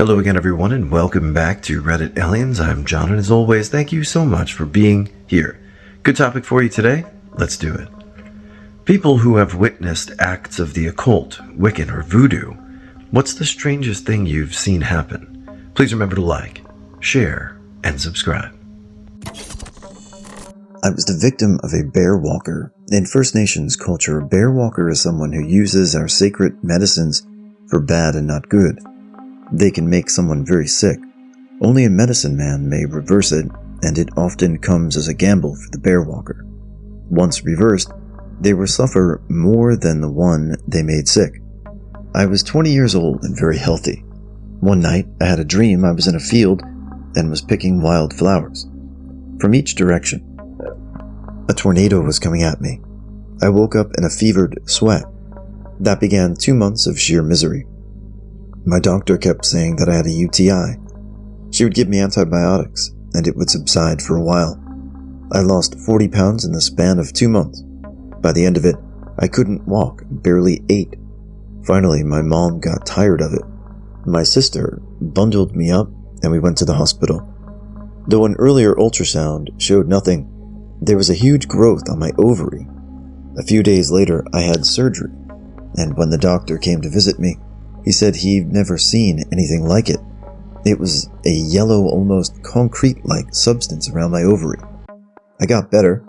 Hello again, everyone, and welcome back to Reddit Aliens. I'm John, and as always, thank you so much for being here. Good topic for you today. Let's do it. People who have witnessed acts of the occult, Wiccan, or Voodoo, what's the strangest thing you've seen happen? Please remember to like, share, and subscribe. I was the victim of a bear walker. In First Nations culture, a bear walker is someone who uses our sacred medicines for bad and not good. They can make someone very sick. Only a medicine man may reverse it, and it often comes as a gamble for the bear walker. Once reversed, they will suffer more than the one they made sick. I was 20 years old and very healthy. One night, I had a dream I was in a field and was picking wild flowers. From each direction, a tornado was coming at me. I woke up in a fevered sweat. That began 2 months of sheer misery. My doctor kept saying that I had a UTI. She would give me antibiotics, and it would subside for a while. I lost 40 pounds in the span of 2 months. By the end of it, I couldn't walk and barely ate. Finally, my mom got tired of it. My sister bundled me up, and we went to the hospital. Though an earlier ultrasound showed nothing, there was a huge growth on my ovary. A few days later, I had surgery, and when the doctor came to visit me, he said he'd never seen anything like it. It was a yellow, almost concrete-like substance around my ovary. I got better,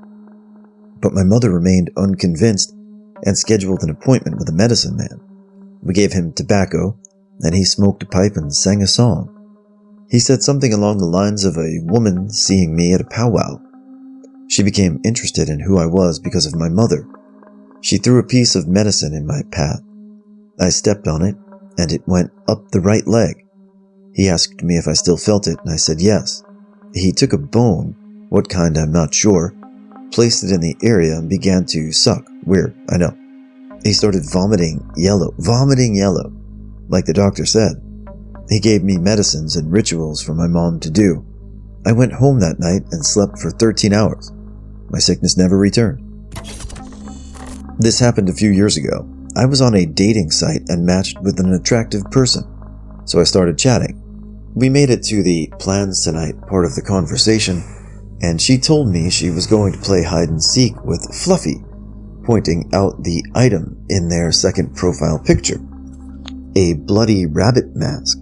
but my mother remained unconvinced and scheduled an appointment with a medicine man. We gave him tobacco, and he smoked a pipe and sang a song. He said something along the lines of a woman seeing me at a powwow. She became interested in who I was because of my mother. She threw a piece of medicine in my path. I stepped on it, and it went up the right leg. He asked me if I still felt it, and I said yes. He took a bone, what kind I'm not sure, placed it in the area and began to suck. Weird, I know. He started vomiting yellow, like the doctor said. He gave me medicines and rituals for my mom to do. I went home that night and slept for 13 hours. My sickness never returned. This happened a few years ago. I was on a dating site and matched with an attractive person, so I started chatting. We made it to the plans tonight part of the conversation, and she told me she was going to play hide and seek with Fluffy, pointing out the item in their second profile picture. A bloody rabbit mask.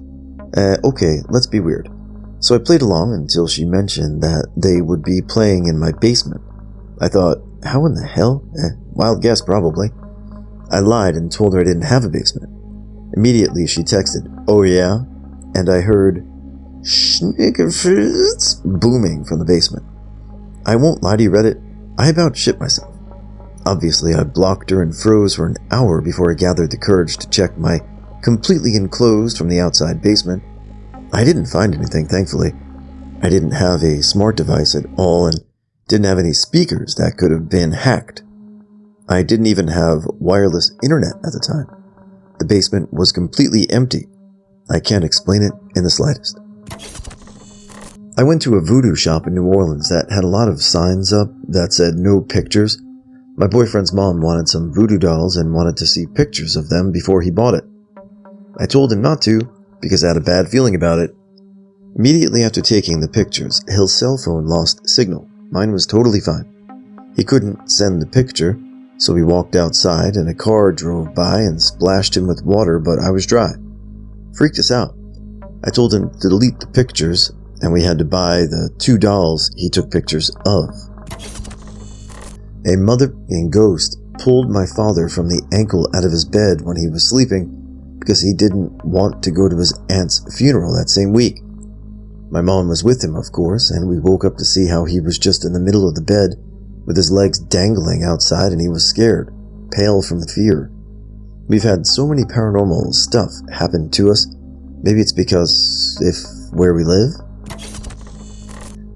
Okay, let's be weird. So I played along until she mentioned that they would be playing in my basement. I thought, how in the hell? Wild guess probably. I lied and told her I didn't have a basement. Immediately she texted, "Oh yeah?" And I heard snickerfritz booming from the basement. I won't lie to you, Reddit, I about shit myself. Obviously I blocked her and froze for an hour before I gathered the courage to check my completely enclosed from the outside basement. I didn't find anything, thankfully. I didn't have a smart device at all and didn't have any speakers that could have been hacked. I didn't even have wireless internet at the time. The basement was completely empty. I can't explain it in the slightest. I went to a voodoo shop in New Orleans that had a lot of signs up that said no pictures. My boyfriend's mom wanted some voodoo dolls and wanted to see pictures of them before he bought it. I told him not to because I had a bad feeling about it. Immediately after taking the pictures, his cell phone lost signal. Mine was totally fine. He couldn't send the picture, so we walked outside and a car drove by and splashed him with water, but I was dry. Freaked us out. I told him to delete the pictures, and we had to buy the 2 dolls he took pictures of. A mother-fucking ghost pulled my father from the ankle out of his bed when he was sleeping because he didn't want to go to his aunt's funeral that same week. My mom was with him, of course, and we woke up to see how he was just in the middle of the bed with his legs dangling outside, and he was scared, pale from fear. We've had so many paranormal stuff happen to us. Maybe it's because where we live?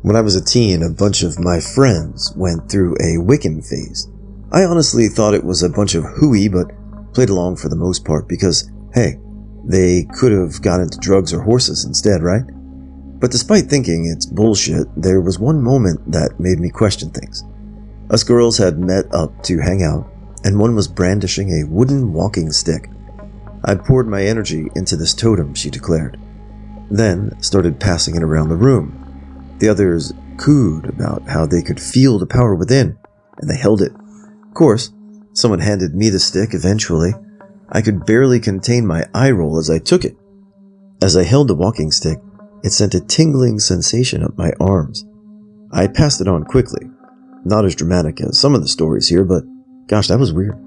When I was a teen, a bunch of my friends went through a Wiccan phase. I honestly thought it was a bunch of hooey, but played along for the most part because, hey, they could have got into drugs or horses instead, right? But despite thinking it's bullshit, there was one moment that made me question things. Us girls had met up to hang out, and one was brandishing a wooden walking stick. I poured my energy into this totem, she declared. then started passing it around the room. The others cooed about how they could feel the power within, and they held it. Of course, someone handed me the stick eventually. I could barely contain my eye roll as I took it. As I held the walking stick, it sent a tingling sensation up my arms. I passed it on quickly. Not as dramatic as some of the stories here, but gosh, that was weird.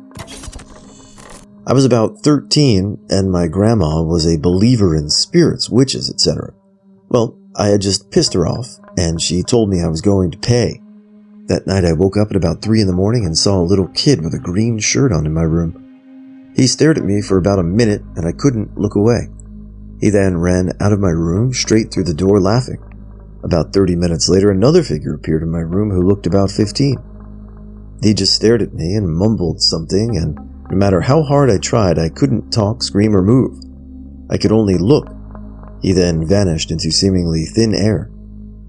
I was about 13, and my grandma was a believer in spirits, witches, etc. Well, I had just pissed her off, and she told me I was going to pay. That night I woke up at about 3 in the morning and saw a little kid with a green shirt on in my room. He stared at me for about a minute, and I couldn't look away. He then ran out of my room, straight through the door, laughing. About 30 minutes later, another figure appeared in my room who looked about 15. He just stared at me and mumbled something, and no matter how hard I tried, I couldn't talk, scream, or move. I could only look. He then vanished into seemingly thin air.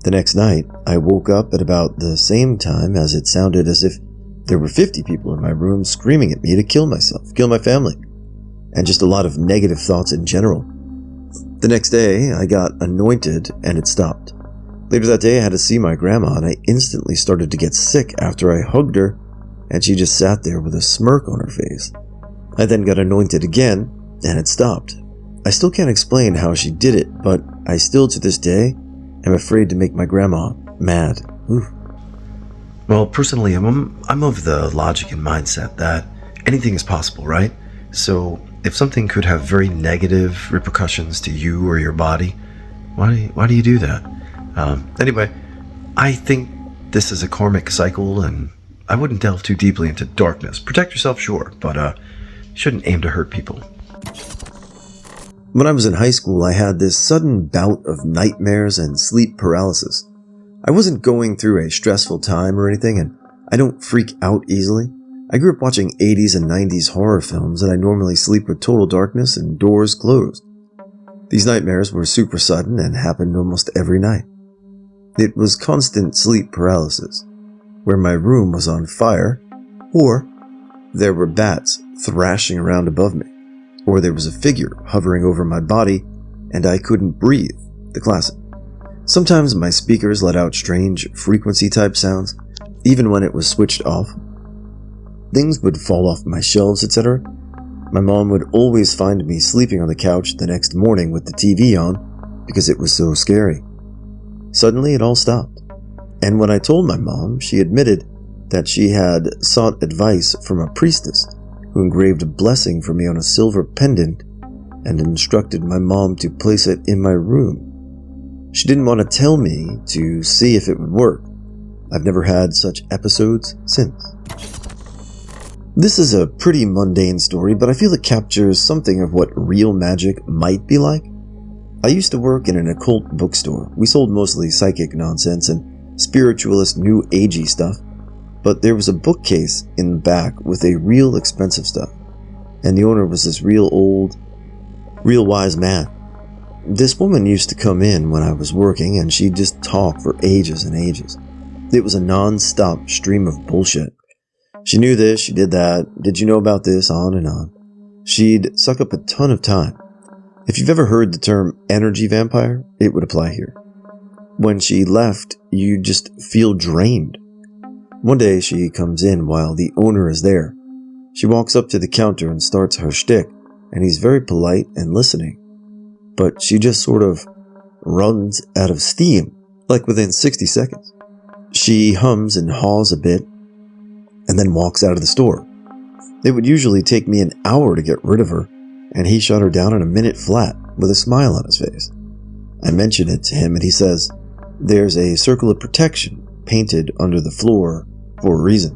The next night, I woke up at about the same time, as it sounded as if there were 50 people in my room screaming at me to kill myself, kill my family, and just a lot of negative thoughts in general. The next day, I got anointed, and it stopped. Later that day, I had to see my grandma, and I instantly started to get sick after I hugged her, and she just sat there with a smirk on her face. I then got anointed again, and it stopped. I still can't explain how she did it, but I still to this day am afraid to make my grandma mad. Oof. Well, personally, I'm of the logic and mindset that anything is possible, right? So if something could have very negative repercussions to you or your body, why do you do that? Anyway, I think this is a karmic cycle, and I wouldn't delve too deeply into darkness. Protect yourself, sure, but you shouldn't aim to hurt people. When I was in high school, I had this sudden bout of nightmares and sleep paralysis. I wasn't going through a stressful time or anything, and I don't freak out easily. I grew up watching 80s and 90s horror films, and I normally sleep with total darkness and doors closed. These nightmares were super sudden and happened almost every night. It was constant sleep paralysis, where my room was on fire, or there were bats thrashing around above me, or there was a figure hovering over my body and I couldn't breathe, the classic. Sometimes my speakers let out strange frequency-type sounds, even when it was switched off. Things would fall off my shelves, etc. My mom would always find me sleeping on the couch the next morning with the TV on because it was so scary. Suddenly, it all stopped. And when I told my mom, she admitted that she had sought advice from a priestess who engraved a blessing for me on a silver pendant and instructed my mom to place it in my room. She didn't want to tell me to see if it would work. I've never had such episodes since. This is a pretty mundane story, but I feel it captures something of what real magic might be like. I used to work in an occult bookstore. We sold mostly psychic nonsense and spiritualist new agey stuff, but there was a bookcase in the back with a real expensive stuff, and the owner was this real wise man. This woman used to come in when I was working, and she'd just talk for ages and ages. It was a non-stop stream of bullshit. She knew this, she did that, did you know about this, on and on. She'd suck up a ton of time. If you've ever heard the term energy vampire, it would apply here. When she left, you just feel drained. One day she comes in while the owner is there. She walks up to the counter and starts her shtick, and he's very polite and listening. But she just sort of runs out of steam, like within 60 seconds. She hums and haws a bit, and then walks out of the store. It would usually take me an hour to get rid of her, and he shut her down in a minute flat, with a smile on his face. I mention it to him, and he says, "There's a circle of protection painted under the floor for a reason."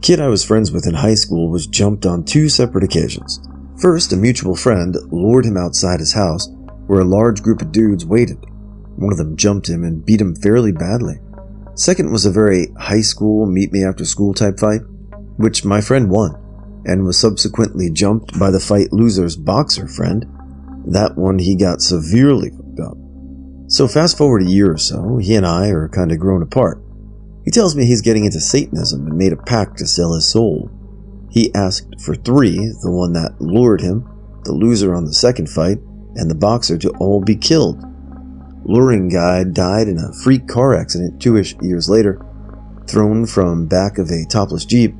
Kid I was friends with in high school was jumped on 2 separate occasions. First, a mutual friend lured him outside his house, where a large group of dudes waited. One of them jumped him and beat him fairly badly. Second was a very high school meet-me-after-school type fight, which my friend won, and was subsequently jumped by the fight loser's boxer friend. That one he got severely fucked up. So fast forward a year or so, he and I are kind of grown apart. He tells me he's getting into Satanism and made a pact to sell his soul. He asked for 3, the one that lured him, the loser on the second fight, and the boxer to all be killed. Luring guy died in a freak car accident 2-ish years later, thrown from back of a topless Jeep.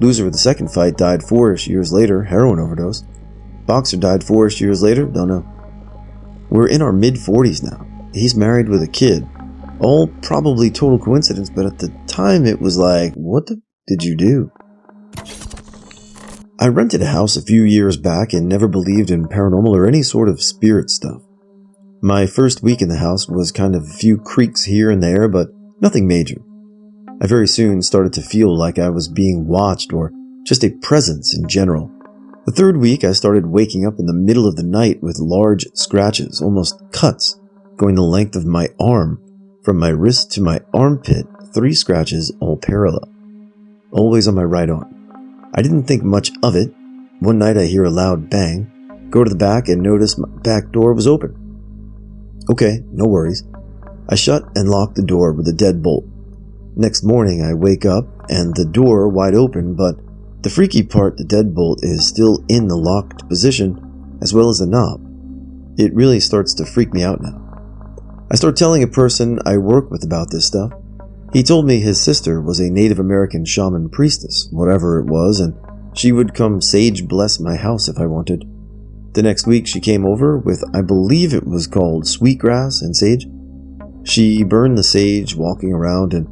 Loser of the second fight died 4-ish years later, heroin overdose. Boxer died 4-ish years later, don't know. We're in our mid-40s now. He's married with a kid. All probably total coincidence, but at the time it was like, what the did you do? I rented a house a few years back and never believed in paranormal or any sort of spirit stuff. My first week in the house was kind of a few creaks here and there, but nothing major. I very soon started to feel like I was being watched or just a presence in general. The third week I started waking up in the middle of the night with large scratches, almost cuts, going the length of my arm, from my wrist to my armpit, 3 scratches all parallel. Always on my right arm. I didn't think much of it. One night I hear a loud bang, go to the back and notice my back door was open. Okay, no worries. I shut and locked the door with a dead bolt. Next morning I wake up and the door wide open, but the freaky part, the deadbolt is still in the locked position as well as the knob. It really starts to freak me out now. I start telling a person I work with about this stuff. He told me his sister was a Native American shaman priestess, whatever it was, and she would come sage bless my house if I wanted. The next week she came over with, I believe it was called sweetgrass and sage. She burned the sage walking around and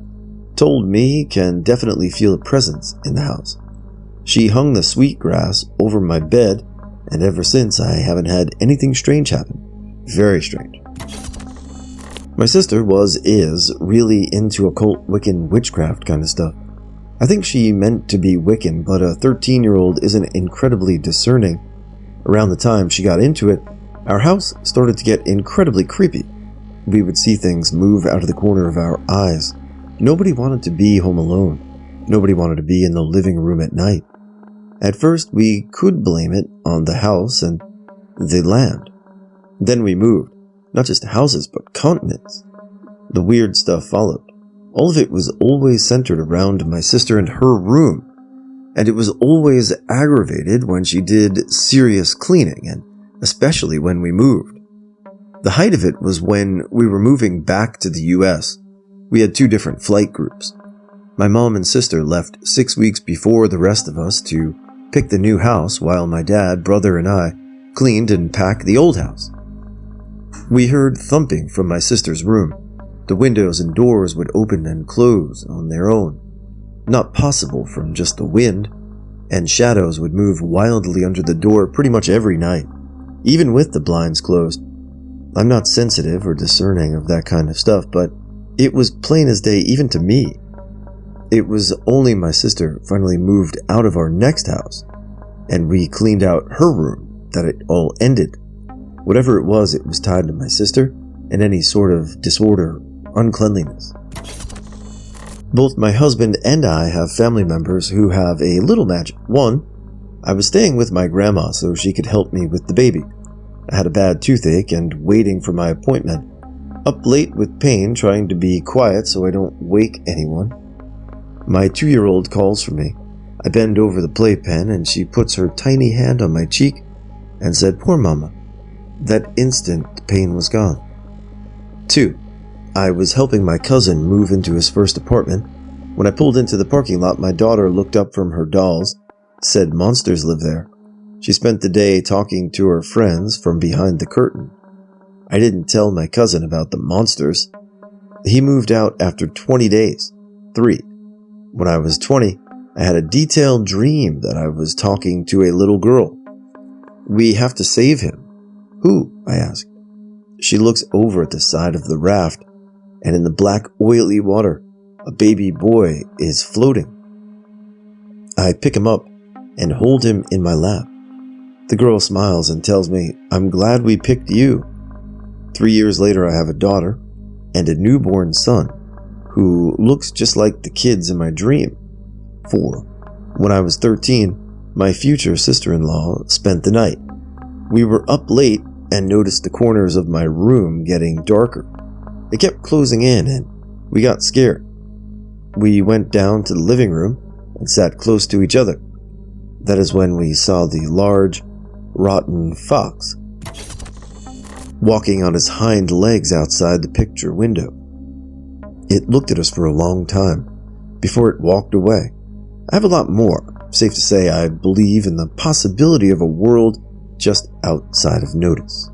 told me can definitely feel a presence in the house. She hung the sweetgrass over my bed, and ever since I haven't had anything strange happen. Very strange. My sister is really into occult, Wiccan, witchcraft kind of stuff. I think she meant to be Wiccan, but a 13-year-old isn't incredibly discerning. Around the time she got into it, our house started to get incredibly creepy. We would see things move out of the corner of our eyes. Nobody wanted to be home alone. Nobody wanted to be in the living room at night. At first, we could blame it on the house and the land. Then we moved. Not just houses, but continents. The weird stuff followed. All of it was always centered around my sister and her room, and it was always aggravated when she did serious cleaning, and especially when we moved. The height of it was when we were moving back to the US. We had 2 different flight groups. My mom and sister left 6 weeks before the rest of us to pick the new house, while my dad, brother, and I cleaned and packed the old house. We heard thumping from my sister's room. The windows and doors would open and close on their own. Not possible from just the wind, and shadows would move wildly under the door pretty much every night, even with the blinds closed. I'm not sensitive or discerning of that kind of stuff, but it was plain as day even to me. It was only my sister finally moved out of our next house, and we cleaned out her room, that it all ended. Whatever it was tied to my sister and any sort of disorder, uncleanliness. Both my husband and I have family members who have a little magic. One, I was staying with my grandma so she could help me with the baby. I had a bad toothache and waiting for my appointment. Up late with pain, trying to be quiet so I don't wake anyone. My 2-year-old calls for me. I bend over the playpen and she puts her tiny hand on my cheek and said, "Poor mama." That instant, the pain was gone. 2. I was helping my cousin move into his first apartment. When I pulled into the parking lot, my daughter looked up from her dolls, said monsters live there. She spent the day talking to her friends from behind the curtain. I didn't tell my cousin about the monsters. He moved out after 20 days. 3. When I was 20, I had a detailed dream that I was talking to a little girl. "We have to save him." "Who?" I asked. She looks over at the side of the raft, and in the black oily water, a baby boy is floating. I pick him up and hold him in my lap. The girl smiles and tells me, "I'm glad we picked you." 3 years later, I have a daughter and a newborn son who looks just like the kids in my dream. 4. When I was 13, my future sister-in-law spent the night. We were up late and noticed the corners of my room getting darker. It kept closing in and we got scared. We went down to the living room and sat close to each other. That is when we saw the large, rotten fox. walking on its hind legs outside the picture window. It looked at us for a long time before it walked away. I have a lot more. Safe to say, I believe in the possibility of a world just outside of notice.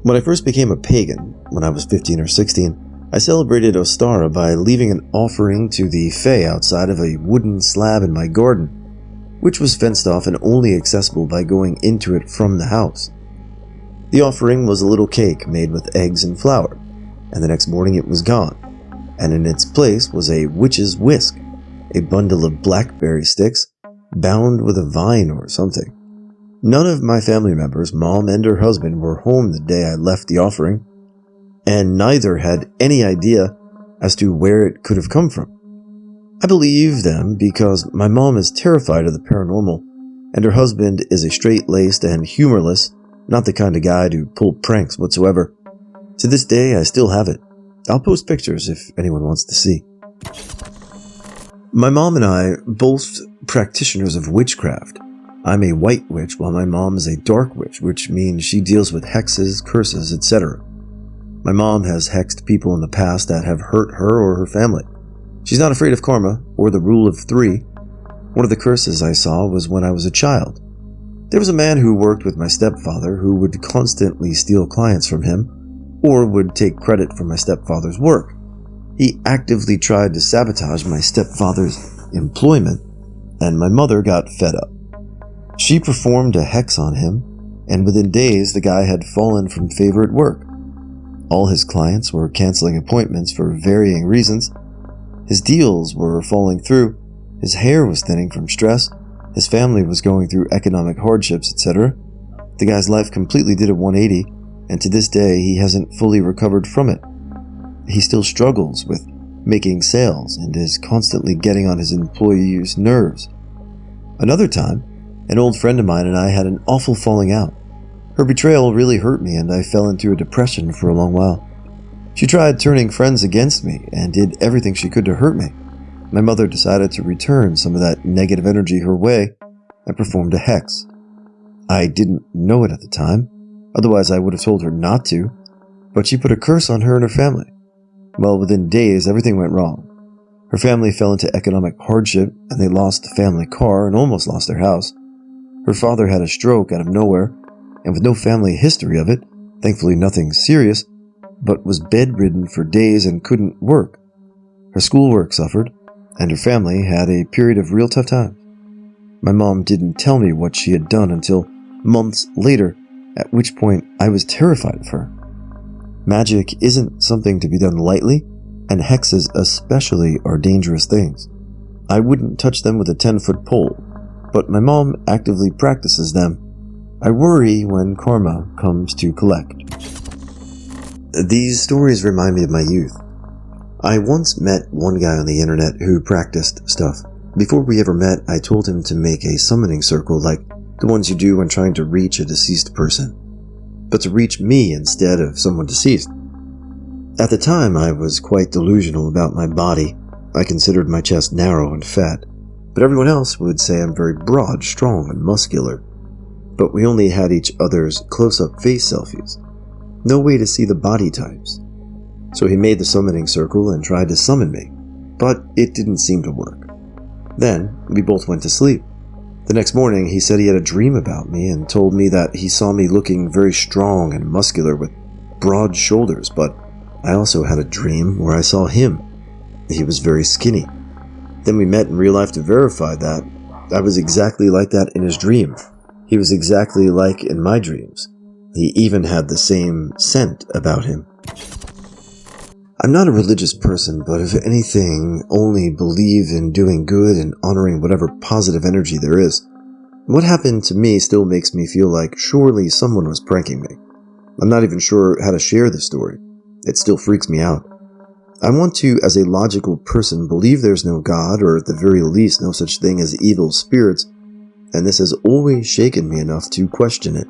When I first became a pagan, when I was 15 or 16, I celebrated Ostara by leaving an offering to the Fae outside of a wooden slab in my garden, which was fenced off and only accessible by going into it from the house. The offering was a little cake made with eggs and flour, and the next morning it was gone, and in its place was a witch's whisk, a bundle of blackberry sticks bound with a vine or something. None of my family members, mom and her husband, were home the day I left the offering, and neither had any idea as to where it could have come from. I believe them because my mom is terrified of the paranormal, and her husband is a straight-laced and humorless, not the kind of guy to pull pranks whatsoever. To this day, I still have it. I'll post pictures if anyone wants to see. My mom and I, both practitioners of witchcraft. I'm a white witch while my mom is a dark witch, which means she deals with hexes, curses, etc. My mom has hexed people in the past that have hurt her or her family. She's not afraid of karma or the rule of 3. One of the curses I saw was when I was a child. There was a man who worked with my stepfather who would constantly steal clients from him or would take credit for my stepfather's work. He actively tried to sabotage my stepfather's employment, and my mother got fed up. She performed a hex on him, and within days the guy had fallen from favor at work. All his clients were canceling appointments for varying reasons. His deals were falling through, his hair was thinning from stress, his family was going through economic hardships, etc. The guy's life completely did a 180, and to this day he hasn't fully recovered from it. He still struggles with making sales and is constantly getting on his employees' nerves. Another time, an old friend of mine and I had an awful falling out. Her betrayal really hurt me and I fell into a depression for a long while. She tried turning friends against me and did everything she could to hurt me. My mother decided to return some of that negative energy her way and performed a hex. I didn't know it at the time, otherwise I would have told her not to, but she put a curse on her and her family. Well, within days, everything went wrong. Her family fell into economic hardship, and they lost the family car and almost lost their house. Her father had a stroke out of nowhere, and with no family history of it, thankfully nothing serious, but was bedridden for days and couldn't work. Her schoolwork suffered, and her family had a period of real tough times. My mom didn't tell me what she had done until months later, at which point I was terrified of her. Magic isn't something to be done lightly, and hexes especially are dangerous things. I wouldn't touch them with a 10-foot pole, but my mom actively practices them. I worry when karma comes to collect. These stories remind me of my youth. I once met one guy on the internet who practiced stuff. Before we ever met, I told him to make a summoning circle like the ones you do when trying to reach a deceased person, but to reach me instead of someone deceased. At the time, I was quite delusional about my body. I considered my chest narrow and fat, but everyone else would say I'm very broad, strong, and muscular. But we only had each other's close-up face selfies. No way to see the body types. So he made the summoning circle and tried to summon me, but it didn't seem to work. Then, we both went to sleep. The next morning, he said he had a dream about me and told me that he saw me looking very strong and muscular with broad shoulders, but I also had a dream where I saw him. He was very skinny. Then we met in real life to verify that I was exactly like that in his dream. He was exactly like in my dreams. He even had the same scent about him. I'm not a religious person, but if anything, only believe in doing good and honoring whatever positive energy there is. What happened to me still makes me feel like surely someone was pranking me. I'm not even sure how to share this story. It still freaks me out. I want to, as a logical person, believe there's no God, or at the very least no such thing as evil spirits, and this has always shaken me enough to question it.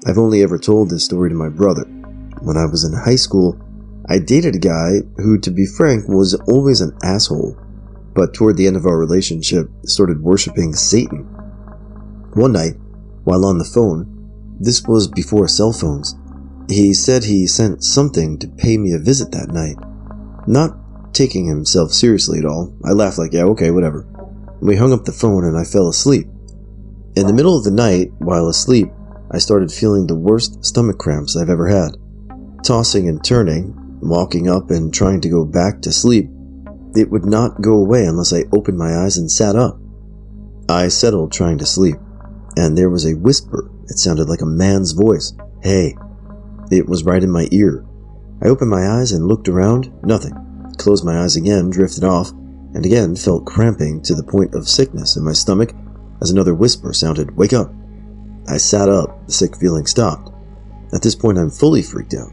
I've only ever told this story to my brother. When I was in high school, I dated a guy who, to be frank, was always an asshole, but toward the end of our relationship, started worshipping Satan. One night, while on the phone, This was before cell phones. He said he sent something to pay me a visit that night. Not taking himself seriously at all, I laughed like, yeah, okay, whatever. We hung up the phone and I fell asleep. In the middle of the night, while asleep, I started feeling the worst stomach cramps I've ever had. Tossing and turning, walking up and trying to go back to sleep, it would not go away unless I opened my eyes and sat up. I settled trying to sleep, and there was a whisper. It sounded like a man's voice. Hey. It was right in my ear. I opened my eyes and looked around. Nothing. Closed my eyes again, drifted off, and again felt cramping to the point of sickness in my stomach as another whisper sounded, wake up. I sat up. The sick feeling stopped. At this point, I'm fully freaked out.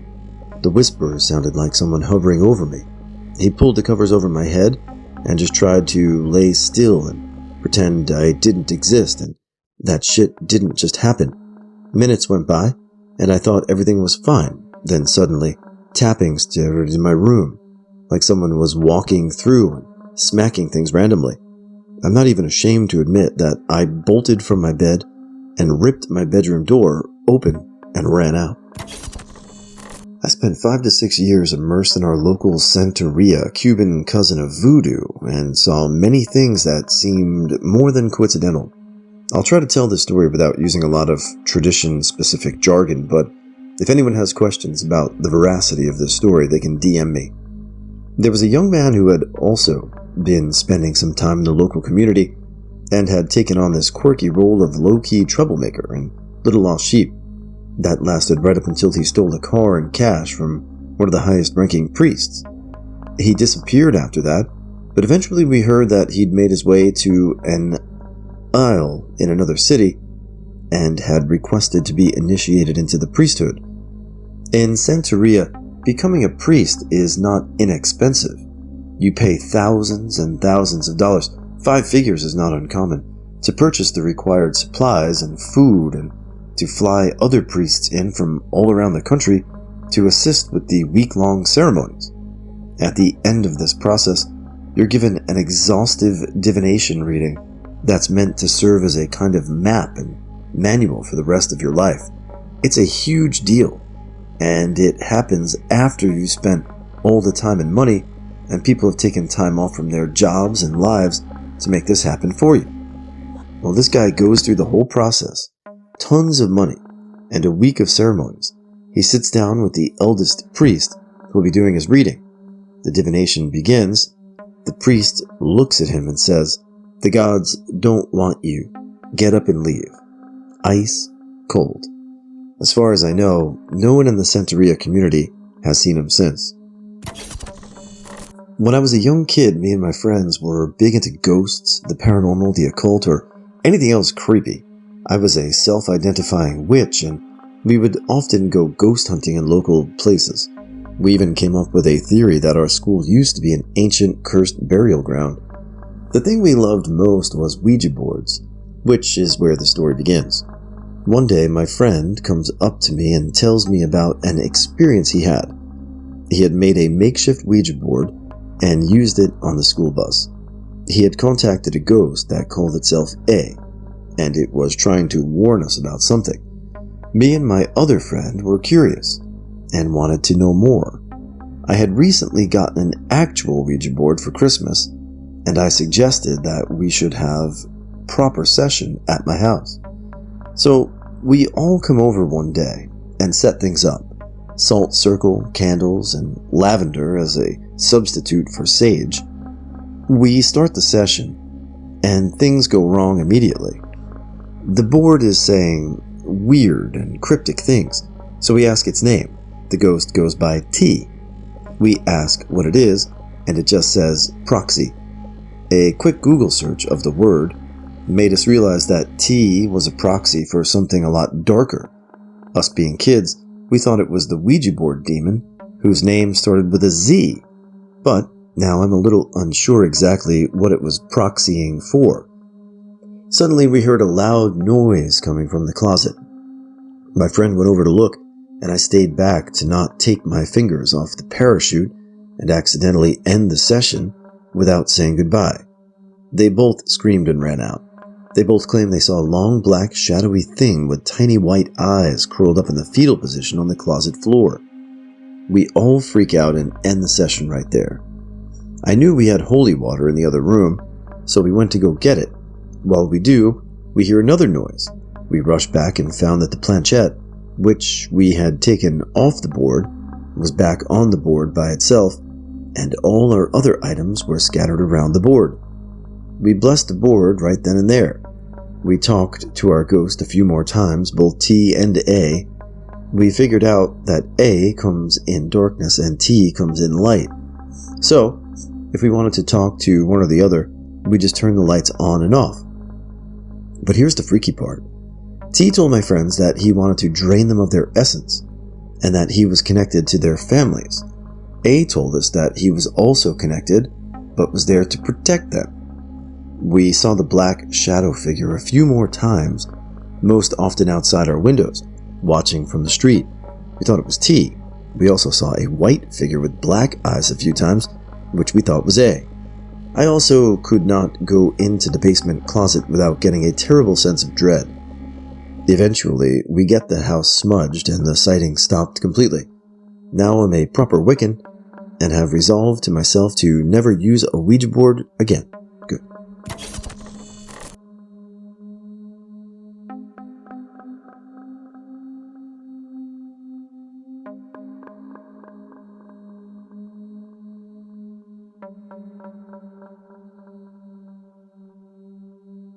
The whisper sounded like someone hovering over me. He pulled the covers over my head and just tried to lay still and pretend I didn't exist and that shit didn't just happen. Minutes went by, and I thought everything was fine. Then suddenly, tapping started in my room, like someone was walking through and smacking things randomly. I'm not even ashamed to admit that I bolted from my bed and ripped my bedroom door open and ran out. I spent 5 to 6 years immersed in our local Santeria, Cuban cousin of Voodoo, and saw many things that seemed more than coincidental. I'll try to tell this story without using a lot of tradition-specific jargon, but if anyone has questions about the veracity of this story, they can DM me. There was a young man who had also been spending some time in the local community and had taken on this quirky role of low-key troublemaker and little lost sheep. That lasted right up until he stole a car and cash from one of the highest-ranking priests. He disappeared after that, but eventually we heard that he'd made his way to an isle in another city and had requested to be initiated into the priesthood. In Santeria, becoming a priest is not inexpensive. You pay thousands and thousands of dollars, 5 figures is not uncommon, to purchase the required supplies and food and to fly other priests in from all around the country to assist with the week-long ceremonies. At the end of this process, you're given an exhaustive divination reading that's meant to serve as a kind of map and manual for the rest of your life. It's a huge deal, and it happens after you've spent all the time and money, and people have taken time off from their jobs and lives to make this happen for you. Well, this guy goes through the whole process, tons of money, and a week of ceremonies. He sits down with the eldest priest who will be doing his reading. The divination begins. The priest looks at him and says, "The gods don't want you. Get up and leave." Ice cold. As far as I know, no one in the Santeria community has seen him since. When I was a young kid, me and my friends were big into ghosts, the paranormal, the occult, or anything else creepy. I was a self-identifying witch, and we would often go ghost hunting in local places. We even came up with a theory that our school used to be an ancient, cursed burial ground. The thing we loved most was Ouija boards, which is where the story begins. One day, my friend comes up to me and tells me about an experience he had. He had made a makeshift Ouija board and used it on the school bus. He had contacted a ghost that called itself A, and it was trying to warn us about something. Me and my other friend were curious and wanted to know more. I had recently gotten an actual Ouija board for Christmas, and I suggested that we should have proper session at my house. So we all come over one day and set things up. Salt circle, candles, and lavender as a substitute for sage. We start the session, and things go wrong immediately. The board is saying weird and cryptic things, so we ask its name. The ghost goes by T. We ask what it is, and it just says proxy. A quick Google search of the word made us realize that T was a proxy for something a lot darker. Us being kids, we thought it was the Ouija board demon, whose name started with a Z. But now I'm a little unsure exactly what it was proxying for. Suddenly we heard a loud noise coming from the closet. My friend went over to look, and I stayed back to not take my fingers off the parachute and accidentally end the session without saying goodbye. They both screamed and ran out. They both claim they saw a long, black, shadowy thing with tiny white eyes curled up in the fetal position on the closet floor. We all freak out and end the session right there. I knew we had holy water in the other room, so we went to go get it. While we do, we hear another noise. We rushed back and found that the planchette, which we had taken off the board, was back on the board by itself, and all our other items were scattered around the board. We blessed the board right then and there. We talked to our ghost a few more times, both T and A. We figured out that A comes in darkness and T comes in light. So, if we wanted to talk to one or the other, we just turned the lights on and off. But here's the freaky part. T told my friends that he wanted to drain them of their essence, and that he was connected to their families. A told us that he was also connected, but was there to protect them. We saw the black shadow figure a few more times, most often outside our windows, watching from the street. We thought it was T. We also saw a white figure with black eyes a few times, which we thought was A. I also could not go into the basement closet without getting a terrible sense of dread. Eventually, we get the house smudged and the sighting stopped completely. Now I'm a proper Wiccan, and have resolved to myself to never use a Ouija board again. Good.